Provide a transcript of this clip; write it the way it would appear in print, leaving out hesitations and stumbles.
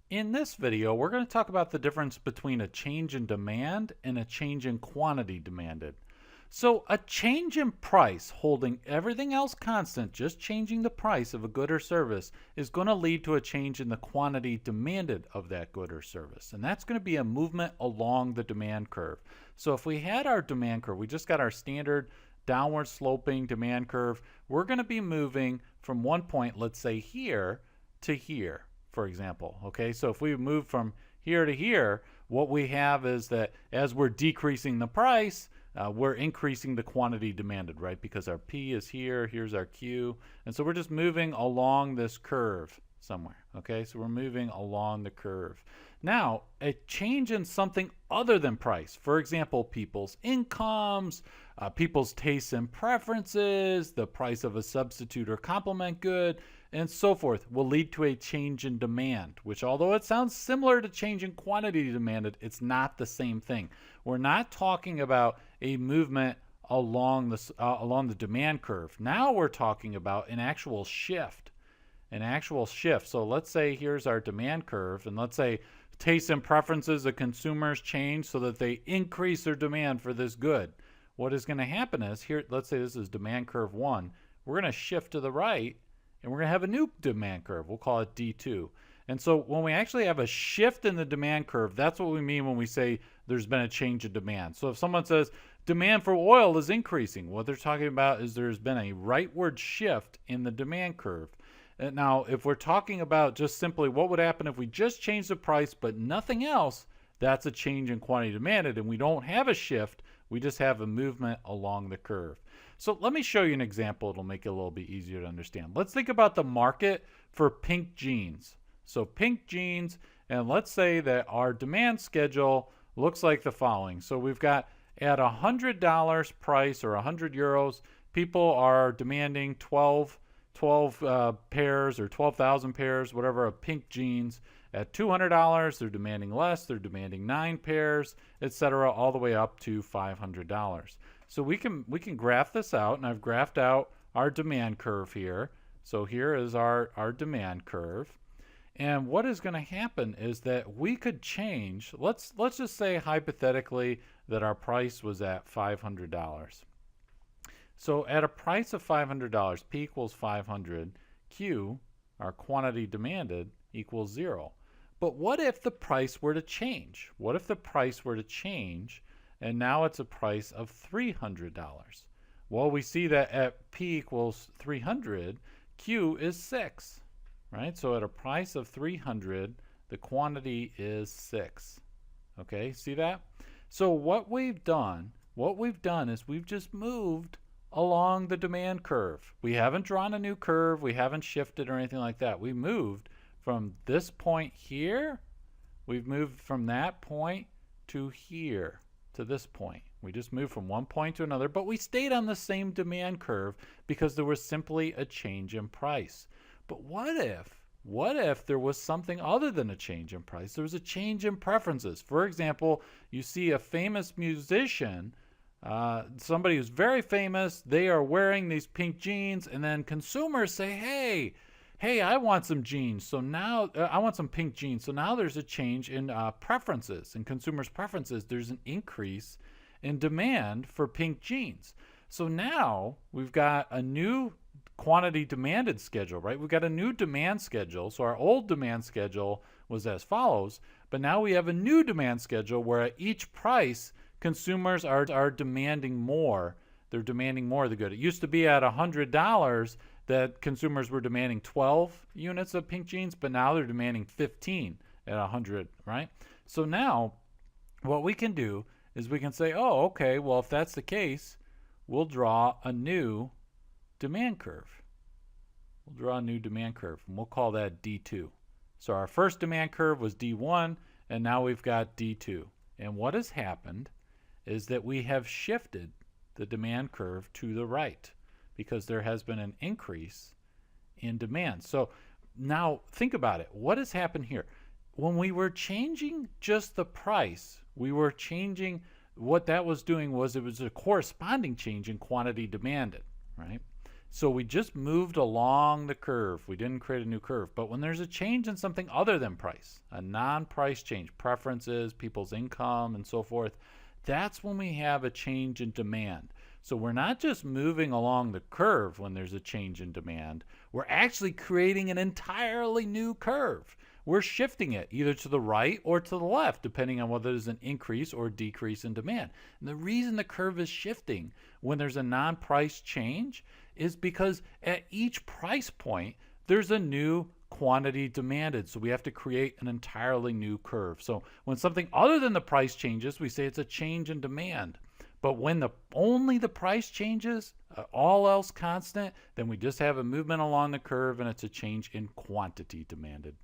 In this video, we're going to talk about the difference between a change in demand and a change in quantity demanded. So a change in price, holding everything else constant, just changing the price of a good or service, is going to lead to a change in the quantity demanded of that good or service. And that's going to be a movement along the demand curve. So if we had our demand curve, we just got our standard downward sloping demand curve, we're going to be moving from one point, let's say here, to here, for example. Okay, so if we move from here to here, what we have is that as we're decreasing the price, we're increasing the quantity demanded, right? Because our P is here, here's our Q, and so we're just moving along this curve somewhere. Okay, so we're moving along the curve. Now, a change in something other than price, for example, people's incomes, people's tastes and preferences, the price of a substitute or complement good, and so forth, will lead to a change in demand, which, although it sounds similar to change in quantity demanded, it's not the same thing. We're not talking about a movement along the demand curve. Now we're talking about an actual shift. So let's say here's our demand curve, and let's say tastes and preferences of consumers change so that they increase their demand for this good. What is going to happen is, here, let's say this is demand curve 1. We're going to shift to the right, and we're going to have a new demand curve. We'll call it D2. And so when we actually have a shift in the demand curve, that's what we mean when we say there's been a change in demand. So if someone says demand for oil is increasing, what they're talking about is there's been a rightward shift in the demand curve. Now, if we're talking about just simply what would happen if we just changed the price but nothing else, that's a change in quantity demanded, and we don't have a shift, we just have a movement along the curve. So let me show you an example. It'll make it a little bit easier to understand. Let's think about the market for pink jeans. So pink jeans, and let's say that our demand schedule looks like the following. So we've got at $100 price or 100 euros, people are demanding 12 pairs or 12,000 pairs, whatever, of pink jeans. At $200, they're demanding less. They're demanding 9 pairs, etc., all the way up to $500. So we can graph this out, and I've graphed out our demand curve here. So here is our demand curve. And what is going to happen is that we could change, let's just say hypothetically that our price was at $500. So at a price of $500, P equals 500, Q, our quantity demanded, equals 0. But what if the price were to change? What if the price were to change and now it's a price of $300? Well, we see that at P equals 300, Q is 6, right? So at a price of 300, the quantity is 6. Okay, see that? So what we've done is we've just moved along the demand curve. We haven't drawn a new curve, we haven't shifted or anything like that. We moved from this point here, we've moved from that point to here, to this point. We just moved from one point to another, but we stayed on the same demand curve because there was simply a change in price. But what if there was something other than a change in price? There was a change in preferences. For example, you see a famous musician, somebody who's very famous, they are wearing these pink jeans, and then consumers say, hey, I want some jeans. So now I want some pink jeans. So now there's a change in preferences, in consumers' preferences. There's an increase in demand for pink jeans. So now we've got a new quantity demanded schedule, right? We've got a new demand schedule. So our old demand schedule was as follows, but now we have a new demand schedule where at each price, consumers are demanding more. They're demanding more of the good. It used to be at $100 that consumers were demanding 12 units of pink jeans, but now they're demanding 15 at 100, right? So now what we can do is we can say, oh, okay, well, if that's the case, we'll draw a new demand curve. We'll draw a new demand curve, and we'll call that D2. So our first demand curve was D1, and now we've got D2. And what has happened is that we have shifted the demand curve to the right because there has been an increase in demand. So now think about it. What has happened here? When we were changing just the price, we were changing, what that was doing was it was a corresponding change in quantity demanded, right? So we just moved along the curve. We didn't create a new curve. But when there's a change in something other than price, a non-price change, preferences, people's income, and so forth, that's when we have a change in demand. So we're not just moving along the curve when there's a change in demand. We're actually creating an entirely new curve. We're shifting it either to the right or to the left, depending on whether there's an increase or decrease in demand. And the reason the curve is shifting when there's a non-price change is because at each price point, there's a new quantity demanded. So we have to create an entirely new curve. So when something other than the price changes, we say it's a change in demand. But when only the price changes, all else constant, then we just have a movement along the curve and it's a change in quantity demanded.